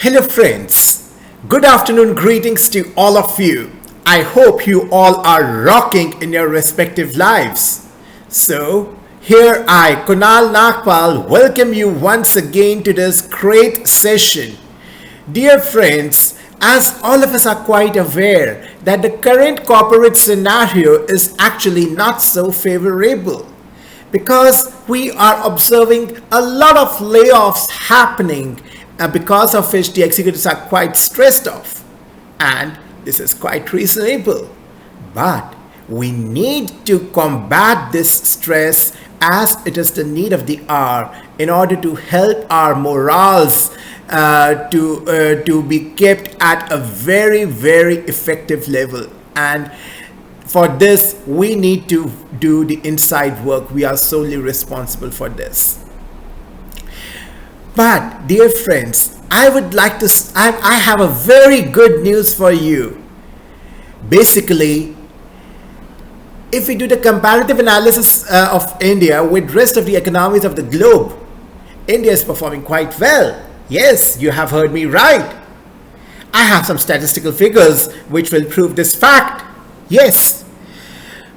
Hello, friends. Good afternoon, greetings to all of you. I hope you all are rocking in your respective lives. So, here I, Kunal Nagpal, welcome you once again to this great session. Dear friends, as all of us are quite aware that the current corporate scenario is actually not so favorable because we are observing a lot of layoffs happening, because of which the executives are quite stressed off. And this is quite reasonable. But we need to combat this stress as it is the need of the hour in order to help our morals to be kept at a very, very effective level. And for this, we need to do the inside work. We are solely responsible for this. But, dear friends, I have a very good news for you. Basically, if we do the comparative analysis of India with rest of the economies of the globe, India is performing quite well. Yes, you have heard me right. I have some statistical figures which will prove this fact. Yes,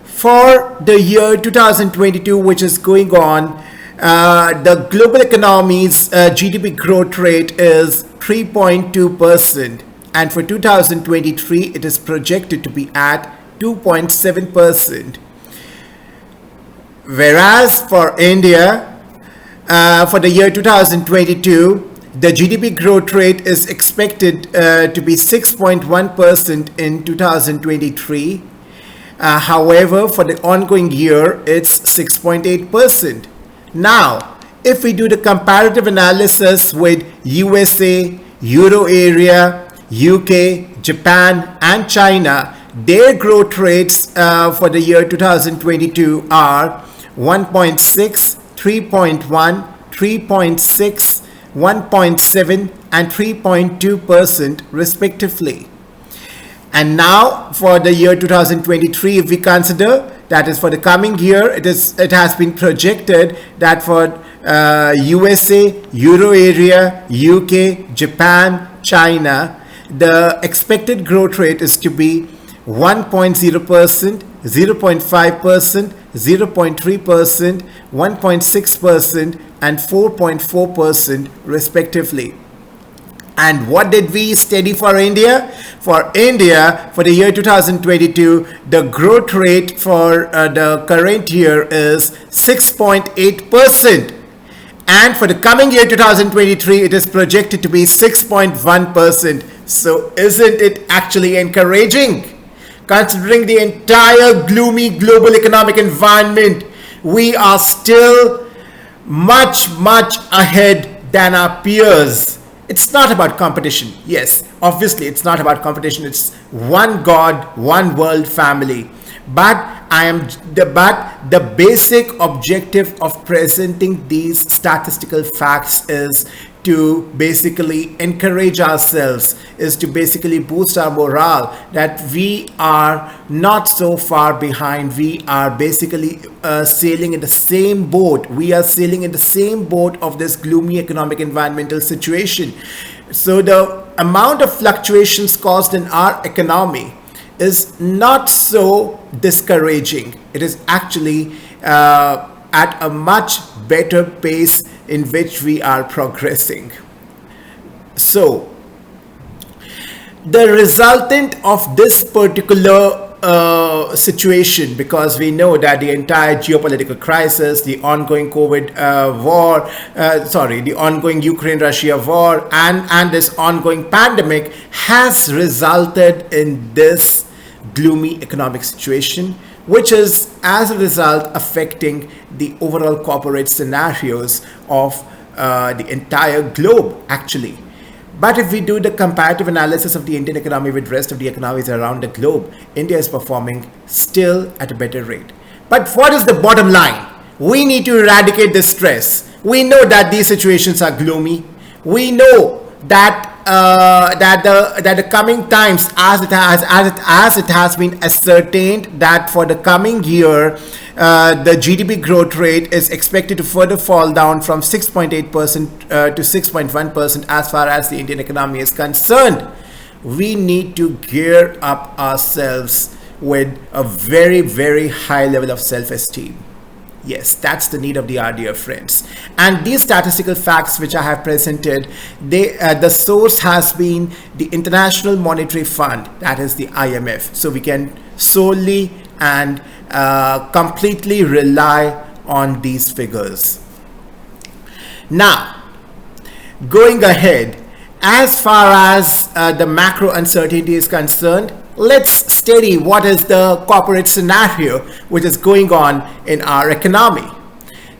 for the year 2022, which is going on, the global economy's GDP growth rate is 3.2%, and for 2023 it is projected to be at 2.7%. Whereas for India, for the year 2022, the GDP growth rate is expected to be 6.1% in 2023. However, for the ongoing year, it's 6.8%. Now, if we do the comparative analysis with USA, Euro area, UK, Japan, and China, their growth rates for the year 2022 are 1.6, 3.1, 3.6, 1.7, and 3.2% respectively. And now for the year 2023, if we consider, that is for the coming year, it has been projected that for USA, Euro area, UK, Japan, China, the expected growth rate is to be 1.0%, 0.5%, 0.3%, 1.6%, and 4.4% respectively. And what did we study for India? For India, for the year 2022, the growth rate for the current year is 6.8%. And for the coming year 2023, it is projected to be 6.1%. So isn't it actually encouraging? Considering the entire gloomy global economic environment, we are still much ahead than our peers. It's not about competition. Yes, obviously it's not about competition. It's one God, one world family. But the basic objective of presenting these statistical facts is to basically encourage ourselves, is to basically boost our morale that we are not so far behind. We are basically sailing in the same boat. We are sailing in the same boat of this gloomy economic environmental situation. So the amount of fluctuations caused in our economy is not so discouraging. It is actually at a much better pace in which we are progressing. So the resultant of this particular situation, because we know that the entire geopolitical crisis, the ongoing the ongoing Ukraine-Russia war, and this ongoing pandemic has resulted in this gloomy economic situation, which is as a result affecting the overall corporate scenarios of the entire globe actually. But if we do the comparative analysis of the Indian economy with rest of the economies around the globe, India is performing still at a better rate. But what is the bottom line? We need to eradicate this stress. We know that these situations are gloomy. We know that that the coming times, as it has been ascertained that for the coming year, the GDP growth rate is expected to further fall down from 6.8% to 6.1% as far as the Indian economy is concerned. We need to gear up ourselves with a very, very high level of self-esteem. Yes, that's the need of the hour, dear friends. And these statistical facts which I have presented, the source has been the International Monetary Fund, that is the IMF. So we can solely and completely rely on these figures. Now, going ahead, as far as the macro uncertainty is concerned, let's study what is the corporate scenario which is going on in our economy.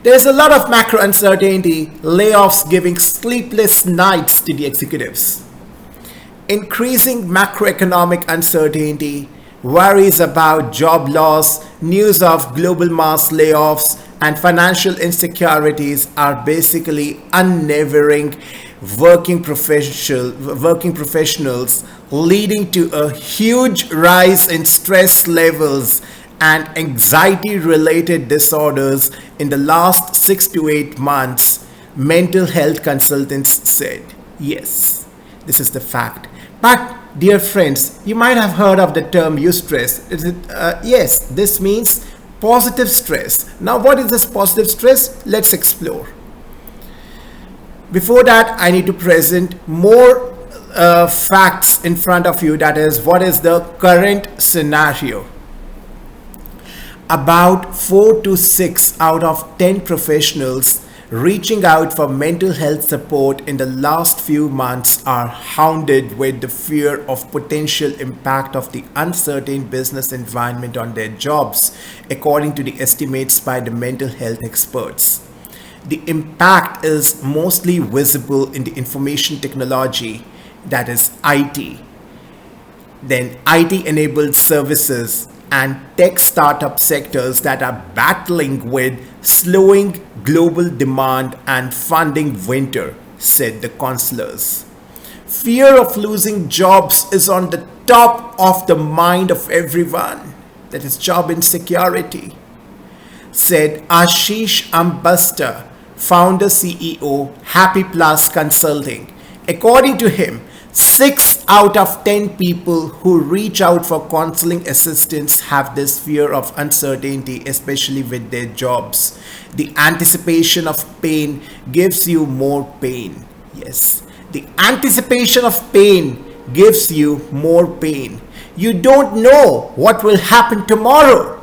There's a lot of macro uncertainty, layoffs giving sleepless nights to the executives. Increasing macroeconomic uncertainty, worries about job loss, news of global mass layoffs, and financial insecurities are basically unwavering working professionals, leading to a huge rise in stress levels and anxiety related disorders in the last 6 to 8 months, mental health consultants said. Yes, this is the fact. But dear friends, you might have heard of the term eustress. Yes, this means positive stress. Now what is this positive stress? Let's explore. Before that, I need to present more facts in front of you. That is, what is the current scenario? About 4 to 6 out of 10 professionals reaching out for mental health support in the last few months are hounded with the fear of potential impact of the uncertain business environment on their jobs, according to the estimates by the mental health experts. The impact is mostly visible in the information technology, that is IT, then IT-enabled services and tech startup sectors that are battling with slowing global demand and funding winter, said the counselors. Fear of losing jobs is on the top of the mind of everyone, that is job insecurity, said Ashish Ambasta, founder CEO, Happy Plus Consulting. According to him, 6 out of 10 people who reach out for counseling assistance have this fear of uncertainty, especially with their jobs. The anticipation of pain gives you more pain. Yes, the anticipation of pain gives you more pain. You don't know what will happen tomorrow,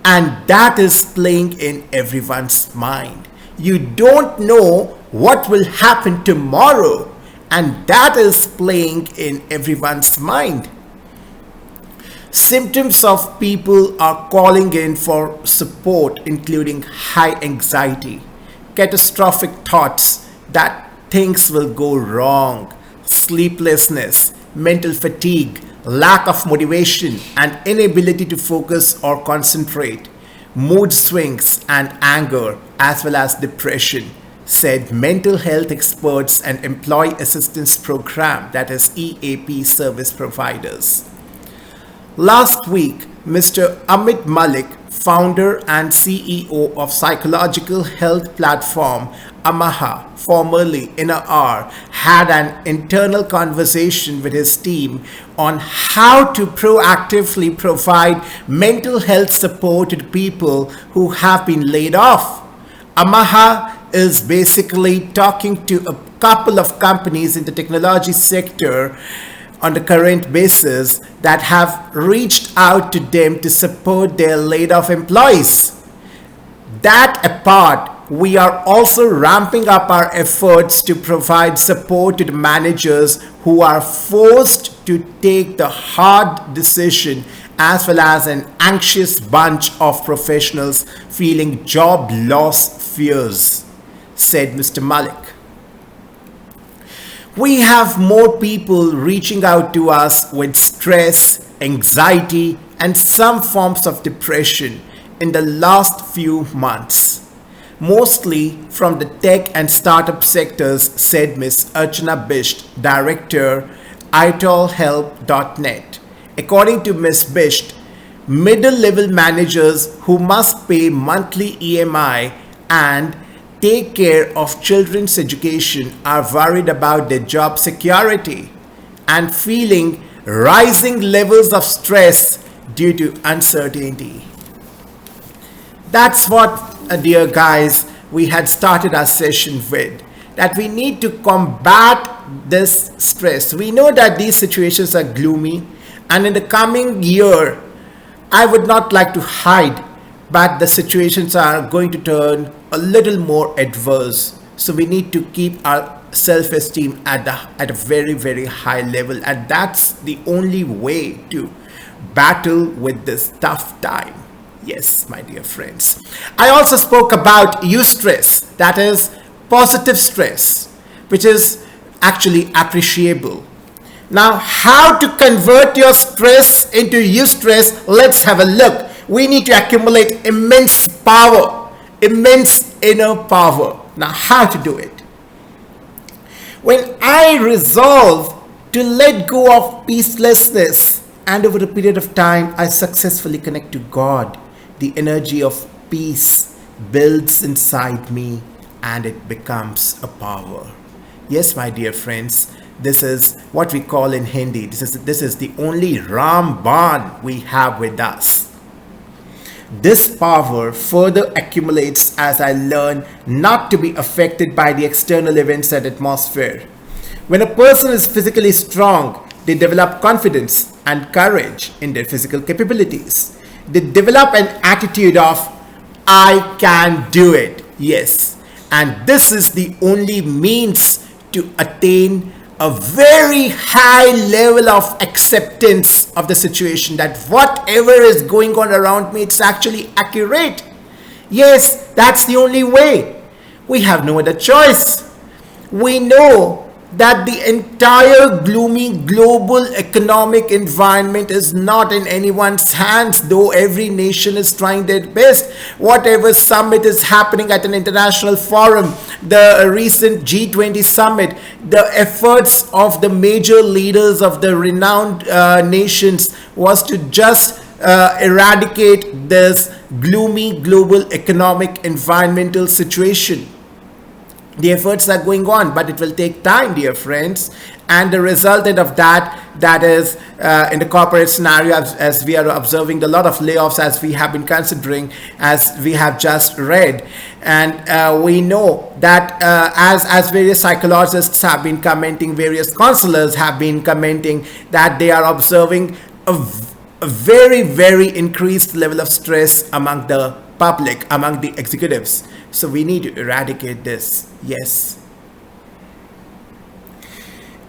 and that is playing in everyone's mind. You don't know what will happen tomorrow, and that is playing in everyone's mind. Symptoms of people are calling in for support, including high anxiety, catastrophic thoughts that things will go wrong, sleeplessness, mental fatigue, lack of motivation and inability to focus or concentrate, mood swings and anger, as well as depression, said mental health experts and employee assistance program, that is EAP service providers. Last week, Mr. Amit Malik, founder and CEO of psychological health platform Amaha, formerly InnerR, had an internal conversation with his team on how to proactively provide mental health support to people who have been laid off. Amaha is basically talking to a couple of companies in the technology sector on the current basis that have reached out to them to support their laid off employees. That apart, we are also ramping up our efforts to provide support to the managers who are forced to take the hard decision, as well as an anxious bunch of professionals feeling job loss fears, said Mr. Malik. We have more people reaching out to us with stress, anxiety, and some forms of depression in the last few months. mostly from the tech and startup sectors, said Ms. Archana Bisht, director, itolhelp.net. According to Ms. Bisht, middle-level managers who must pay monthly EMI and take care of children's education are worried about their job security and feeling rising levels of stress due to uncertainty. That's what, dear guys, we had started our session with. That we need to combat this stress. We know that these situations are gloomy, and in the coming year, I would not like to hide, but the situations are going to turn a little more adverse. So we need to keep our self-esteem at a very, very high level, and that's the only way to battle with this tough time. Yes, my dear friends. I also spoke about eustress, that is positive stress, which is actually appreciable. Now, how to convert your stress into eustress? Let's have a look. We need to accumulate immense power, immense inner power. Now, how to do it? When I resolve to let go of peacelessness, and over a period of time, I successfully connect to God, the energy of peace builds inside me and it becomes a power. Yes, my dear friends, this is what we call in Hindi. This is the only Ramban we have with us. This power further accumulates as I learn not to be affected by the external events and atmosphere. When a person is physically strong, they develop confidence and courage in their physical capabilities. They develop an attitude of, I can do it. Yes. And this is the only means to attain a very high level of acceptance of the situation, that whatever is going on around me, it's actually accurate. Yes, that's the only way. We have no other choice. We know that the entire gloomy global economic environment is not in anyone's hands, though every nation is trying their best. Whatever summit is happening at an international forum, the recent G20 summit, the efforts of the major leaders of the renowned nations was to just eradicate this gloomy global economic environmental situation. The efforts are going on, but it will take time, dear friends. And the resultant of that is in the corporate scenario, as we are observing a lot of layoffs, as we have been considering, as we have just read. And we know that as various psychologists have been commenting, various counselors have been commenting, that they are observing a very, very increased level of stress among the public, among the executives. So we need to eradicate this. Yes.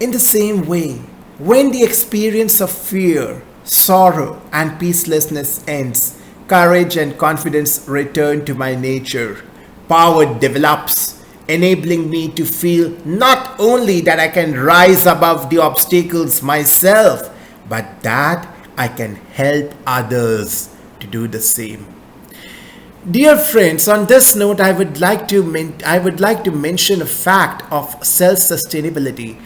In the same way, when the experience of fear, sorrow, and peacelessness ends, courage and confidence return to my nature. Power develops, enabling me to feel not only that I can rise above the obstacles myself, but that I can help others to do the same. Dear friends, on this note, I would like to mention a fact of self-sustainability.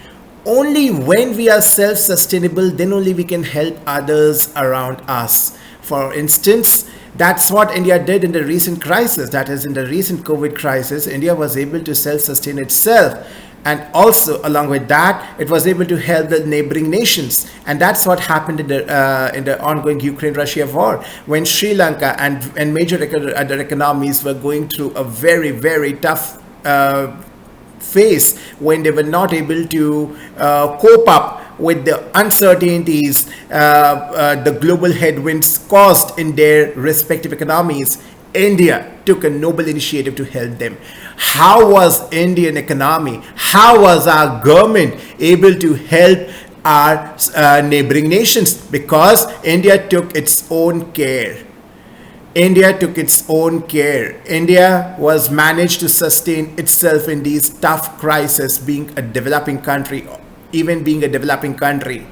Only when we are self-sustainable, then only we can help others around us. For instance, that's what India did in the recent crisis. That is, in the recent COVID crisis, India was able to self-sustain itself. And also, along with that, it was able to help the neighboring nations. And that's what happened in the ongoing Ukraine-Russia war, when Sri Lanka and major other economies were going through a very, very tough phase, when they were not able to cope up with the uncertainties, the global headwinds caused in their respective economies. India took a noble initiative to help them. How was Indian economy, how was our government able to help our neighboring nations? Because India took its own care. India took its own care. India was managed to sustain itself in these tough crises, being a developing country, even being a developing country.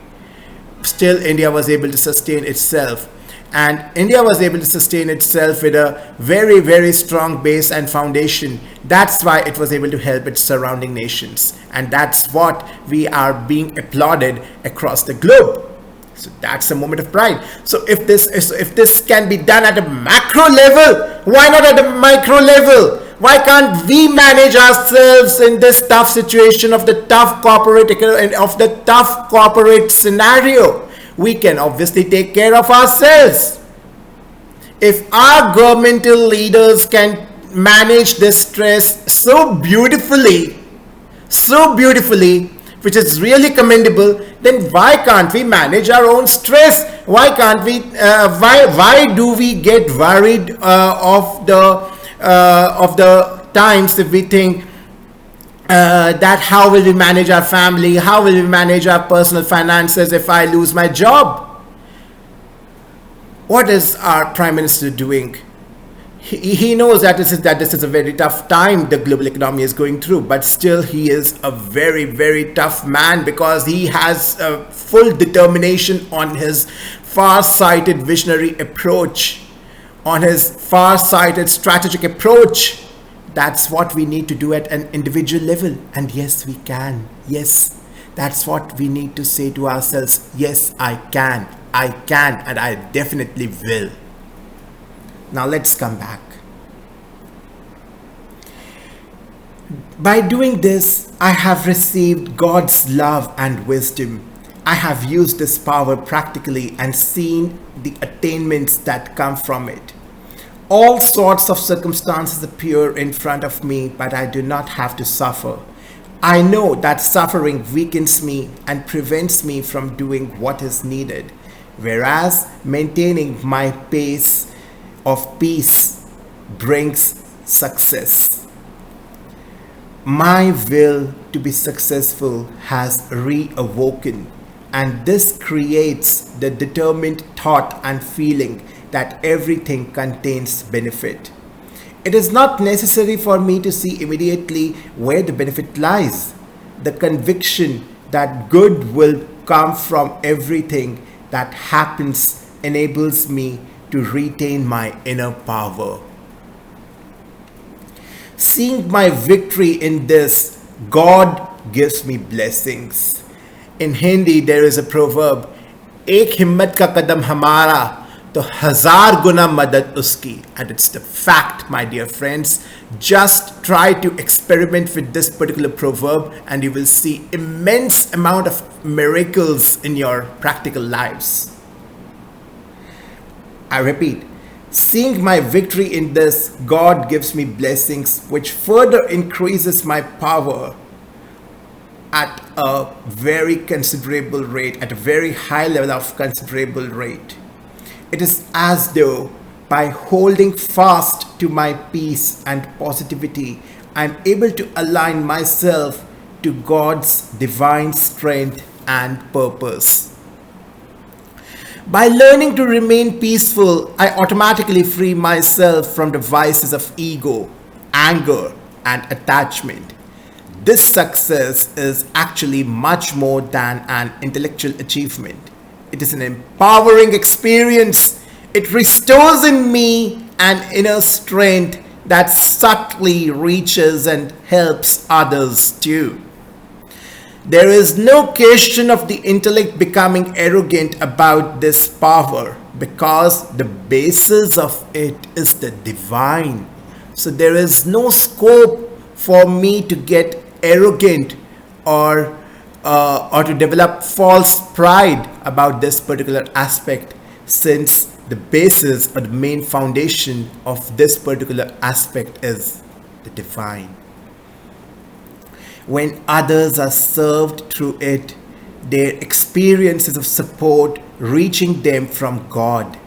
Still, India was able to sustain itself. And India was able to sustain itself with a very, very strong base and foundation. That's why it was able to help its surrounding nations. And that's what we are being applauded across the globe. So that's a moment of pride. So if this can be done at a macro level, why not at a micro level? Why can't we manage ourselves in this tough situation of the tough corporate scenario? We can obviously take care of ourselves. If our governmental leaders can manage this stress so beautifully, which is really commendable, then why can't we manage our own stress? Why can't we? Why do we get worried of the times if we think that how will we manage our family? How will we manage our personal finances if I lose my job? What is our Prime Minister doing? He knows that this is a very tough time the global economy is going through, but still he is a very, very tough man because he has a full determination on his far-sighted visionary approach, on his far-sighted strategic approach. That's what we need to do at an individual level. And yes, we can. Yes, that's what we need to say to ourselves. Yes, I can, and I definitely will. Now let's come back. By doing this, I have received God's love and wisdom. I have used this power practically and seen the attainments that come from it. All sorts of circumstances appear in front of me, but I do not have to suffer. I know that suffering weakens me and prevents me from doing what is needed, whereas maintaining my pace of peace brings success. My will to be successful has reawoken, and this creates the determined thought and feeling that everything contains benefit. It is not necessary for me to see immediately where the benefit lies. The conviction that good will come from everything that happens enables me to retain my inner power. Seeing my victory in this, God gives me blessings. In Hindi, there is a proverb, "Ek himmat ka kadam hamara, to hazar guna madad uski." And it's the fact, my dear friends. Just try to experiment with this particular proverb and you will see immense amount of miracles in your practical lives. I repeat, seeing my victory in this, God gives me blessings which further increases my power at a very considerable rate, at a very high level of considerable rate. It is as though by holding fast to my peace and positivity, I'm able to align myself to God's divine strength and purpose. By learning to remain peaceful, I automatically free myself from the vices of ego, anger, and attachment. This success is actually much more than an intellectual achievement. It is an empowering experience. It restores in me an inner strength that subtly reaches and helps others too. There is no question of the intellect becoming arrogant about this power because the basis of it is the divine. So there is no scope for me to get arrogant or to develop false pride about this particular aspect, since the basis or the main foundation of this particular aspect is the divine. When others are served through it, their experiences of support reaching them from God.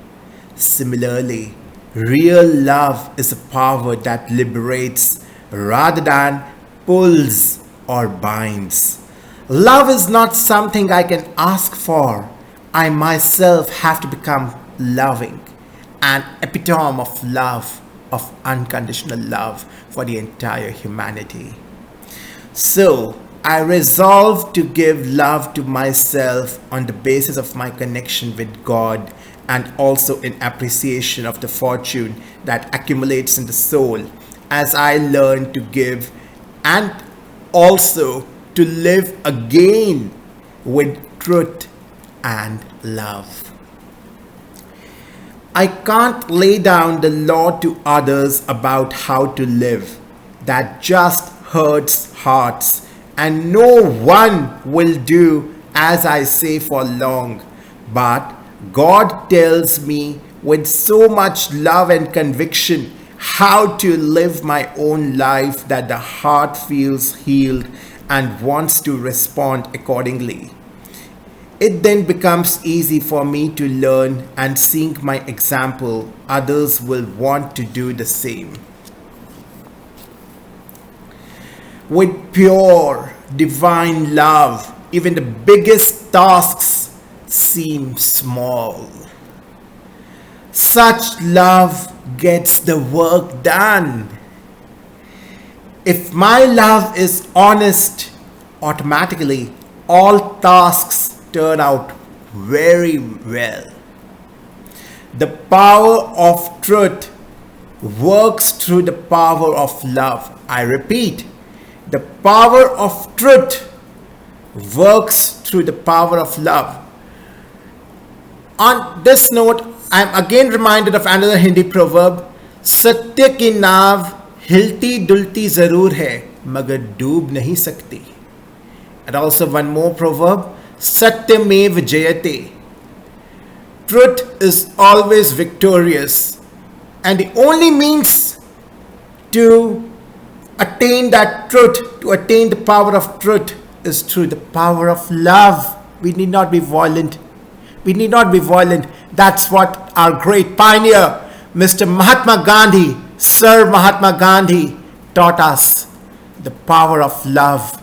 Similarly, real love is a power that liberates rather than pulls or binds. Love is not something I can ask for. I myself have to become loving, an epitome of love, of unconditional love for the entire humanity. So, I resolve to give love to myself on the basis of my connection with God and also in appreciation of the fortune that accumulates in the soul as I learn to give and also to live again with truth and love. I can't lay down the law to others about how to live. That just hurts hearts, and no one will do as I say for long. But God tells me with so much love and conviction how to live my own life that the heart feels healed and wants to respond accordingly. It then becomes easy for me to learn, and seeing my example, others will want to do the same. With pure, divine love, even the biggest tasks seem small. Such love gets the work done. If my love is honest, automatically all tasks turn out very well. The power of truth works through the power of love. I repeat, the power of truth works through the power of love. On this note, I am again reminded of another Hindi proverb, सत्य की नाव हिलती डुलती जरूर है मगर डूब नहीं सकती. And also one more proverb, Satyamev Jayate. Truth is always victorious, and the only means to attain that truth, to attain the power of truth, is through the power of love. We need not be violent. We need not be violent. That's what our great pioneer, Mr. Mahatma Gandhi, Sir Mahatma Gandhi, taught us, the power of love.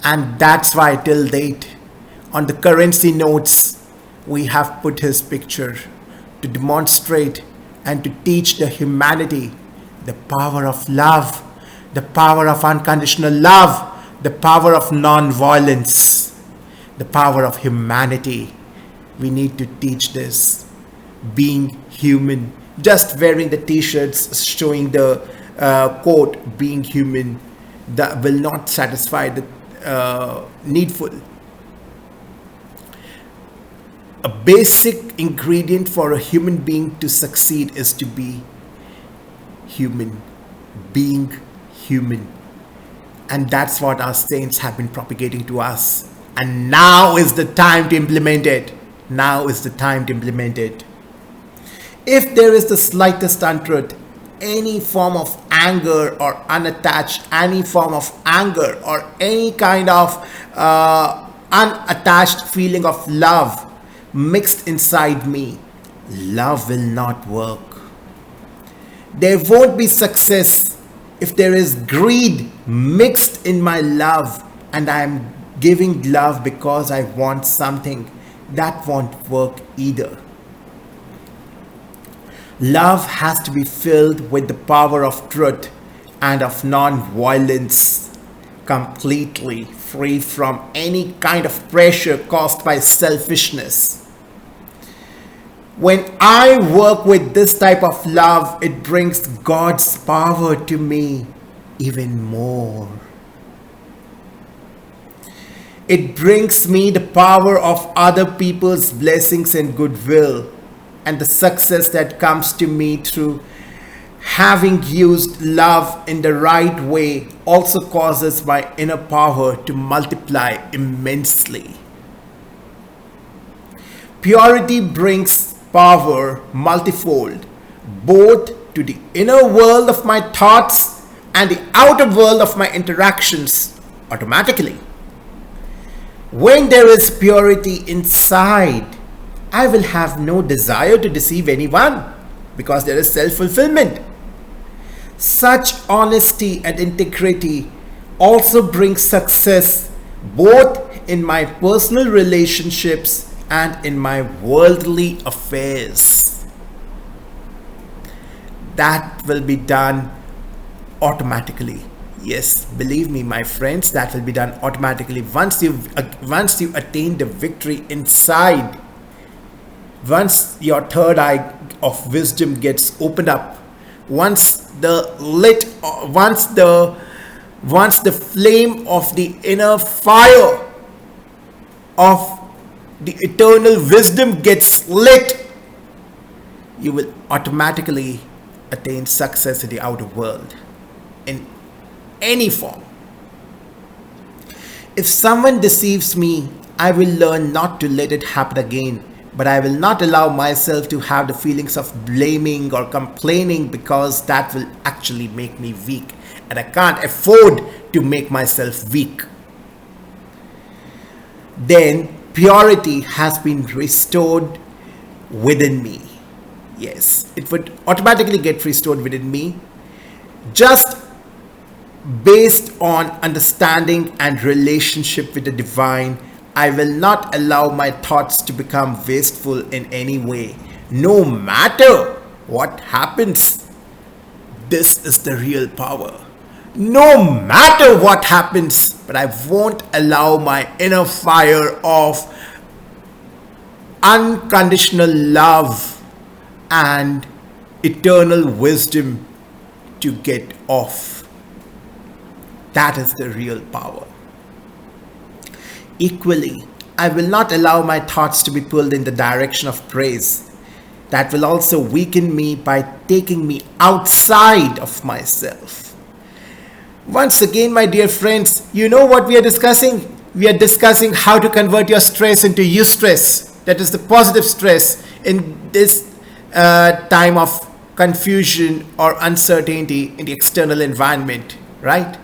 And that's why till date, on the currency notes, we have put his picture to demonstrate and to teach the humanity the power of love, the power of unconditional love, the power of non-violence, the power of humanity. We need to teach this. Being human, just wearing the t-shirts showing the quote, being human, that will not satisfy the needful. A basic ingredient for a human being to succeed is to be human, being human. And that's what our saints have been propagating to us. And now is the time to implement it. Now is the time to implement it. If there is the slightest untruth, any form of anger or unattached, any form of anger or any kind of unattached feeling of love mixed inside me, love will not work. There won't be success if there is greed mixed in my love and I am giving love because I want something. That won't work either. Love has to be filled with the power of truth and of non-violence, completely free from any kind of pressure caused by selfishness. When I work with this type of love, it brings God's power to me even more. It brings me the power of other people's blessings and goodwill, and the success that comes to me through having used love in the right way also causes my inner power to multiply immensely. Purity brings power multifold, both to the inner world of my thoughts and the outer world of my interactions automatically. When there is purity inside, I will have no desire to deceive anyone because there is self-fulfillment. Such honesty and integrity also brings success both in my personal relationships and in my worldly affairs. That will be done automatically. Yes, believe me, my friends, that will be done automatically once you attain the victory inside. Once your third eye of wisdom gets opened up, once the lit, once the flame of the inner fire of the eternal wisdom gets lit, you will automatically attain success in the outer world in any form. If someone deceives me, I will learn not to let it happen again, but I will not allow myself to have the feelings of blaming or complaining, because that will actually make me weak, and I can't afford to make myself weak. Then purity has been restored within me. Yes, it would automatically get restored within me, just based on understanding and relationship with the divine. I will not allow my thoughts to become wasteful in any way, no matter what happens. This is the real power. No matter what happens, but I won't allow my inner fire of unconditional love and eternal wisdom to get off. That is the real power. Equally, I will not allow my thoughts to be pulled in the direction of praise. That will also weaken me by taking me outside of myself. Once again, my dear friends, you know what we are discussing? We are discussing how to convert your stress into eustress. That is the positive stress in this time of confusion or uncertainty in the external environment, right?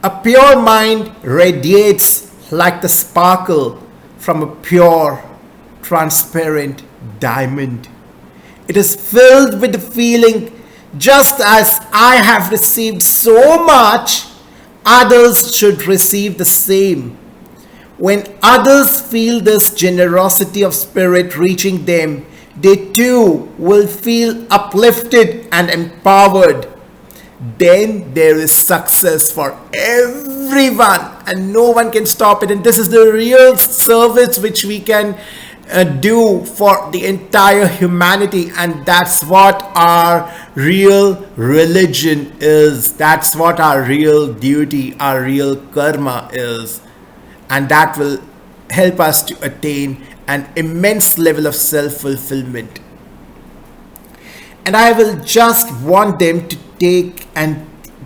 A pure mind radiates like the sparkle from a pure, transparent diamond. It is filled with the feeling, just as I have received so much, others should receive the same. When others feel this generosity of spirit reaching them, they too will feel uplifted and empowered. Then there is success for everyone, and no one can stop it. And this is the real service which we can do for the entire humanity, and that's what our real religion is. That's what our real duty, our real karma is, and that will help us to attain an immense level of self-fulfillment. And I will just want them to take and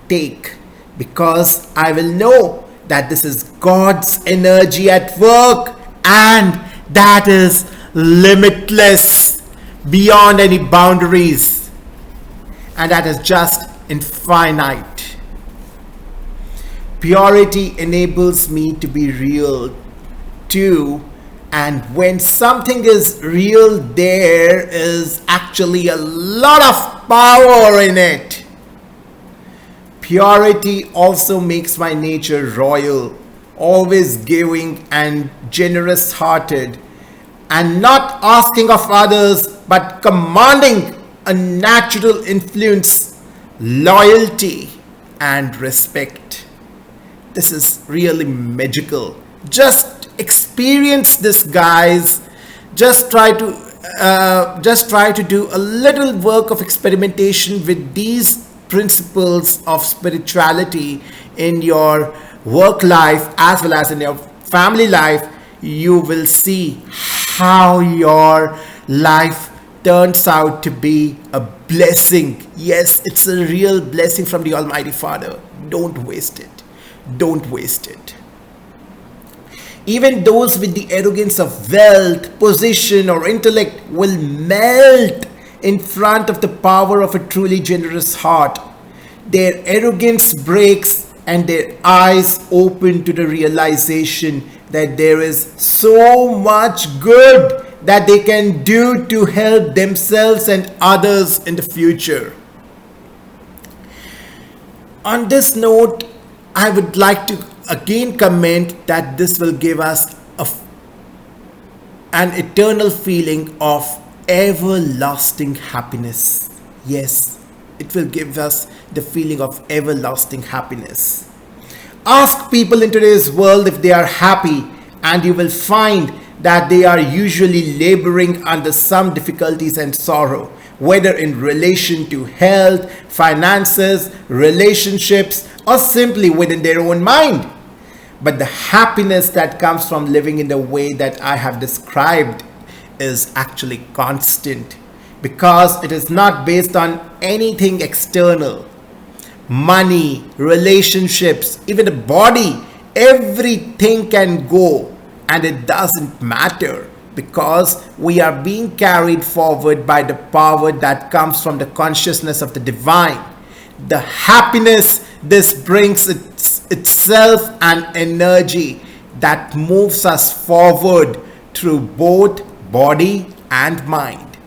take, because I will know that this is God's energy at work, and that is limitless, beyond any boundaries, and that is just infinite. Purity enables me to be real too, and when something is real, there is actually a lot of power in it. Purity also makes my nature royal, always giving and generous hearted, and not asking of others but commanding a natural influence, loyalty and respect. This is really magical. Just experience this, guys. Just try to do a little work of experimentation with these principles of spirituality in your work life as well as in your family life. You will see how your life turns out to be a blessing. Yes, it's a real blessing from the Almighty Father. Don't waste it. Don't waste it. Even those with the arrogance of wealth, position, or intellect will melt in front of the power of a truly generous heart. Their arrogance breaks and their eyes open to the realization that there is so much good that they can do to help themselves and others in the future. On this note, I would like to again comment that this will give us an eternal feeling of everlasting happiness. Yes, it will give us the feeling of everlasting happiness. Ask people in today's world if they are happy, and you will find that they are usually laboring under some difficulties and sorrow, whether in relation to health, finances, relationships, or simply within their own mind. But the happiness that comes from living in the way that I have described is actually constant because it is not based on anything external. Money, relationships, even the body, everything can go and it doesn't matter because we are being carried forward by the power that comes from the consciousness of the divine. The happiness this brings itself an energy that moves us forward through both body and mind.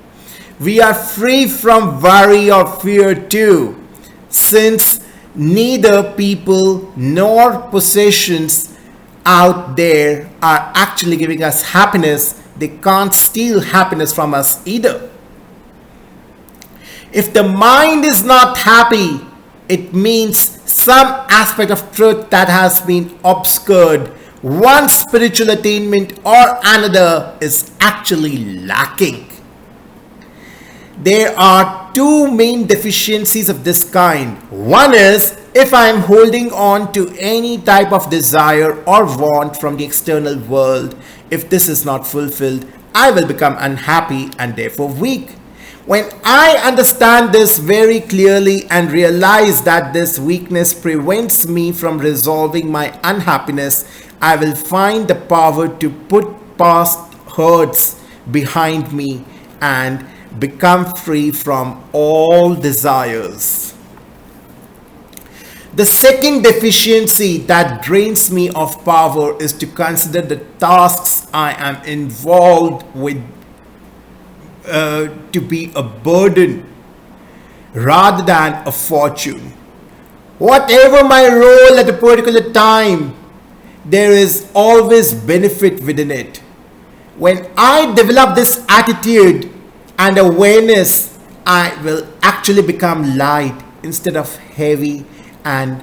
We are free from worry or fear too, since neither people nor possessions out there are actually giving us happiness. They can't steal happiness from us either. If the mind is not happy, it means some aspect of truth that has been obscured, one spiritual attainment or another is actually lacking. There are two main deficiencies of this kind. One is if I am holding on to any type of desire or want from the external world, if this is not fulfilled, I will become unhappy and therefore weak. When I understand this very clearly and realize that this weakness prevents me from resolving my unhappiness, I will find the power to put past hurts behind me and become free from all desires. The second deficiency that drains me of power is to consider the tasks I am involved with to be a burden rather than a fortune. Whatever my role at a particular time, there is always benefit within it. When I develop this attitude and awareness, I will actually become light instead of heavy, and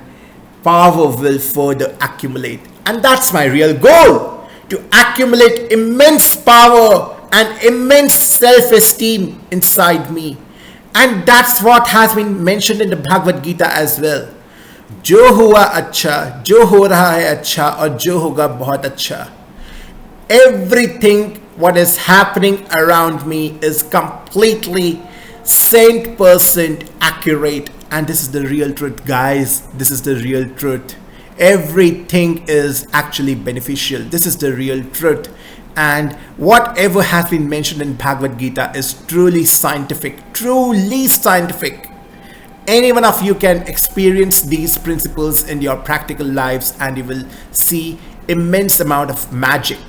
power will further accumulate. And that's my real goal, to accumulate immense power and immense self-esteem inside me. And that's what has been mentioned in the Bhagavad Gita as well. जो हुआ अच्छा, जो हो रहा है अच्छा और जो होगा बहुत अच्छा. Everything what is happening around me is completely 100% accurate. And this is the real truth, guys. This is the real truth. Everything is actually beneficial. This is the real truth. And whatever has been mentioned in Bhagavad Gita is truly scientific. Truly scientific. Any one of you can experience these principles in your practical lives and you will see immense amount of magic.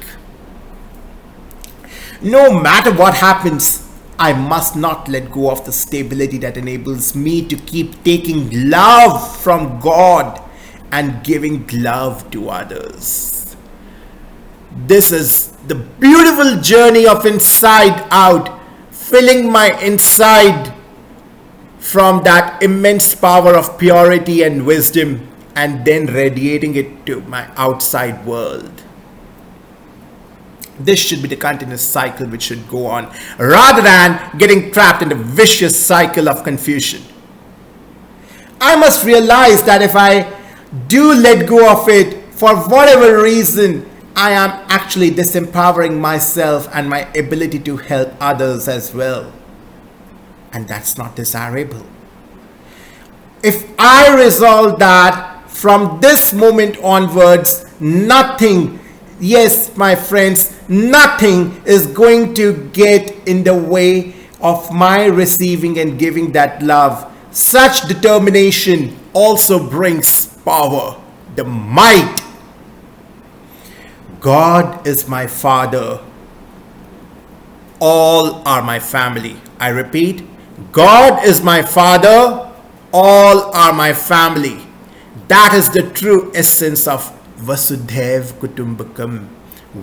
No matter what happens, I must not let go of the stability that enables me to keep taking love from God and giving love to others. This is the beautiful journey of inside out, filling my inside from that immense power of purity and wisdom and then radiating it to my outside world. This should be the continuous cycle which should go on rather than getting trapped in the vicious cycle of confusion. I must realize that if I do let go of it for whatever reason, I am actually disempowering myself and my ability to help others as well. And that's not desirable. If I resolve that from this moment onwards, nothing, yes, my friends, nothing is going to get in the way of my receiving and giving that love. Such determination also brings power, the might. God is my Father. All are my family. I repeat, God is my Father. All are my family. That is the true essence of Vasudhaiv Kutumbakam.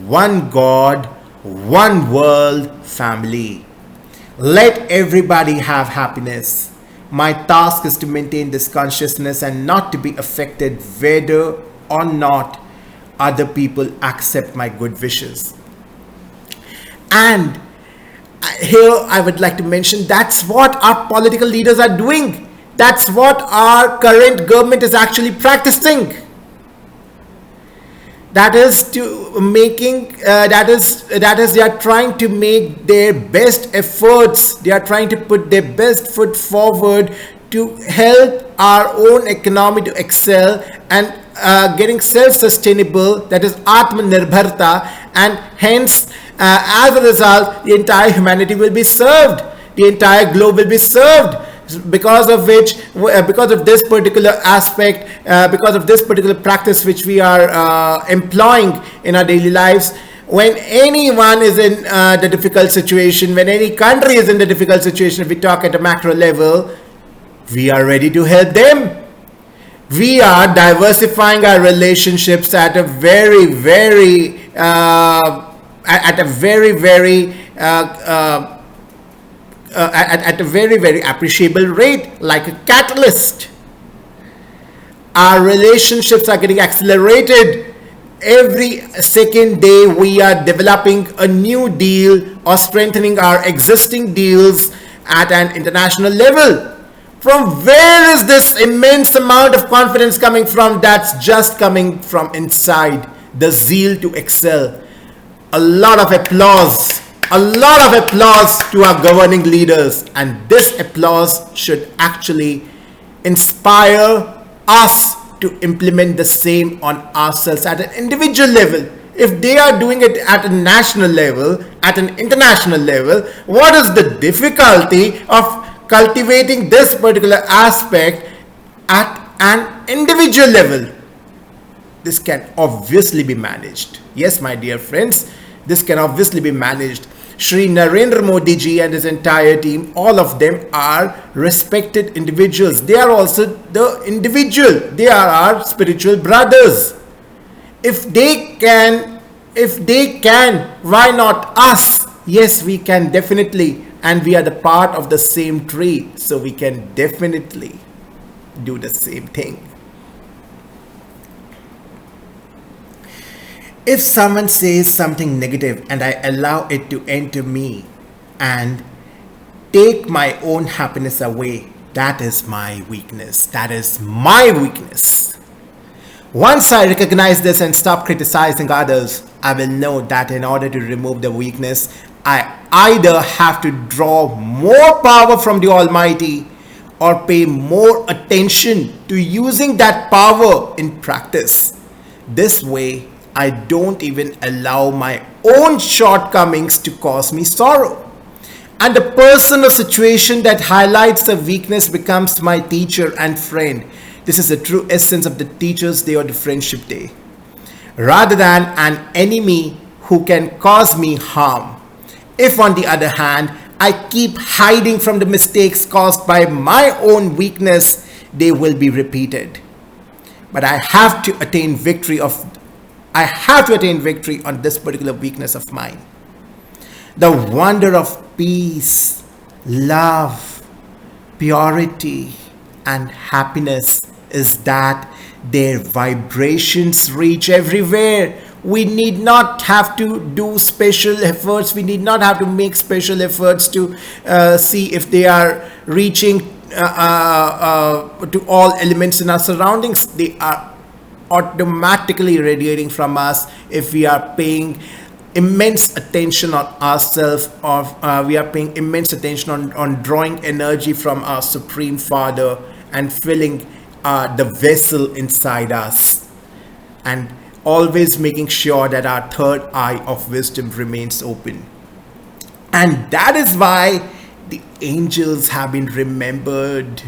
One God, one world, family. Let everybody have happiness. My task is to maintain this consciousness and not to be affected whether or not other people accept my good wishes. And here I would like to mention that's what our political leaders are doing. That's what our current government is actually practicing. That is to making that is they are trying to make their best efforts. They are trying to put their best foot forward to help our own economy to excel and getting self-sustainable, that is Atmanirbharta, and hence as a result the entire humanity will be served, the entire globe will be served, because of which because of this particular aspect, because of this particular practice which we are employing in our daily lives. When anyone is in the difficult situation, when any country is in the difficult situation, if we talk at a macro level, we are ready to help them. We are diversifying our relationships at a very, very, at a very, very, at a very, very appreciable rate, like a catalyst. Our relationships are getting accelerated. Every second day we are developing a new deal or strengthening our existing deals at an international level. From where is this immense amount of confidence coming from? That's just coming from inside. The zeal to excel. A lot of applause. A lot of applause to our governing leaders. And this applause should actually inspire us to implement the same on ourselves at an individual level. If they are doing it at a national level, at an international level, what is the difficulty of cultivating this particular aspect at an individual level? This can obviously be managed. Yes, my dear friends, this can obviously be managed. Shri Narendra Modi ji and his entire team, all of them are respected individuals. They are also the individual. They are our spiritual brothers. If they can, why not us? Yes, we can definitely. And we are the part of the same tree, so we can definitely do the same thing. If someone says something negative and I allow it to enter me and take my own happiness away, that is my weakness. That is my weakness. Once I recognize this and stop criticizing others, I will know that in order to remove the weakness, I either have to draw more power from the Almighty or pay more attention to using that power in practice. This way, I don't even allow my own shortcomings to cause me sorrow. And the person or situation that highlights a weakness becomes my teacher and friend. This is the true essence of the Teacher's Day or the Friendship Day, rather than an enemy who can cause me harm. If, on the other hand, I keep hiding from the mistakes caused by my own weakness, they will be repeated. But I have to attain victory on this particular weakness of mine. The wonder of peace, love, purity, and happiness is that their vibrations reach everywhere. We need not have to do special efforts. We need not have to make special efforts to see if they are reaching to all elements in our surroundings. They are automatically radiating from us if we are paying immense attention on ourselves, or we are paying immense attention on drawing energy from our Supreme Father and filling the vessel inside us, and always making sure that our third eye of wisdom remains open. And that is why the angels have been remembered.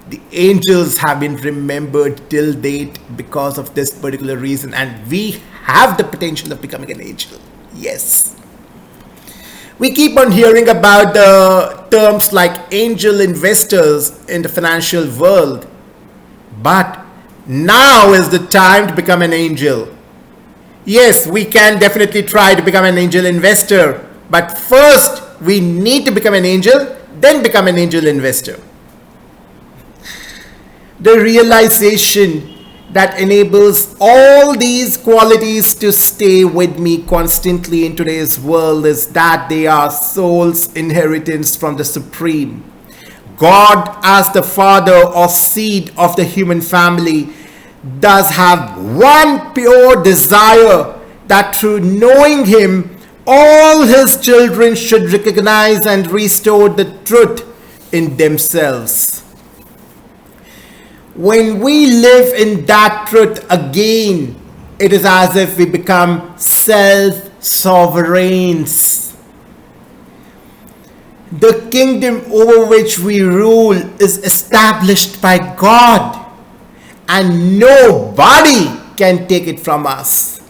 The angels have been remembered till date because of this particular reason, and we have the potential of becoming an angel. Yes. We keep on hearing about the terms like angel investors in the financial world, but now is the time to become an angel. Yes, we can definitely try to become an angel investor, but first we need to become an angel, then become an angel investor. The realization that enables all these qualities to stay with me constantly in today's world is that they are soul's inheritance from the Supreme. God, as the father or seed of the human family, does have one pure desire, that through knowing Him, all His children should recognize and restore the truth in themselves. When we live in that truth again, it is as if we become self-sovereigns. The kingdom over which we rule is established by God, and nobody can take it from us.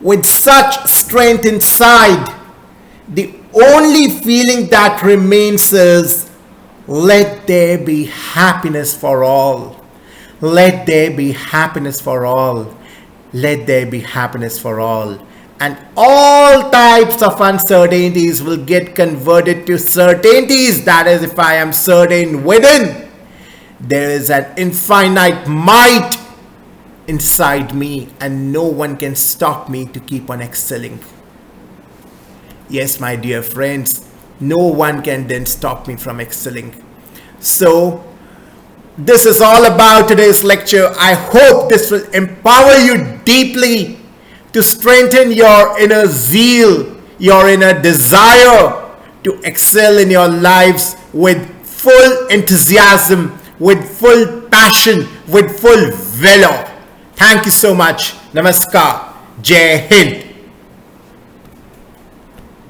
With such strength inside, the only feeling that remains is, let there be happiness for all. Let there be happiness for all. Let there be happiness for all. And all types of uncertainties will get converted to certainties. That is, if I am certain within, there is an infinite might inside me, and no one can stop me to keep on excelling. Yes, my dear friends, no one can then stop me from excelling. So, this is all about today's lecture. I hope this will empower you deeply to strengthen your inner zeal, your inner desire to excel in your lives with full enthusiasm, with full passion, with full valor. Thank you so much. Namaskar. Jai Hind.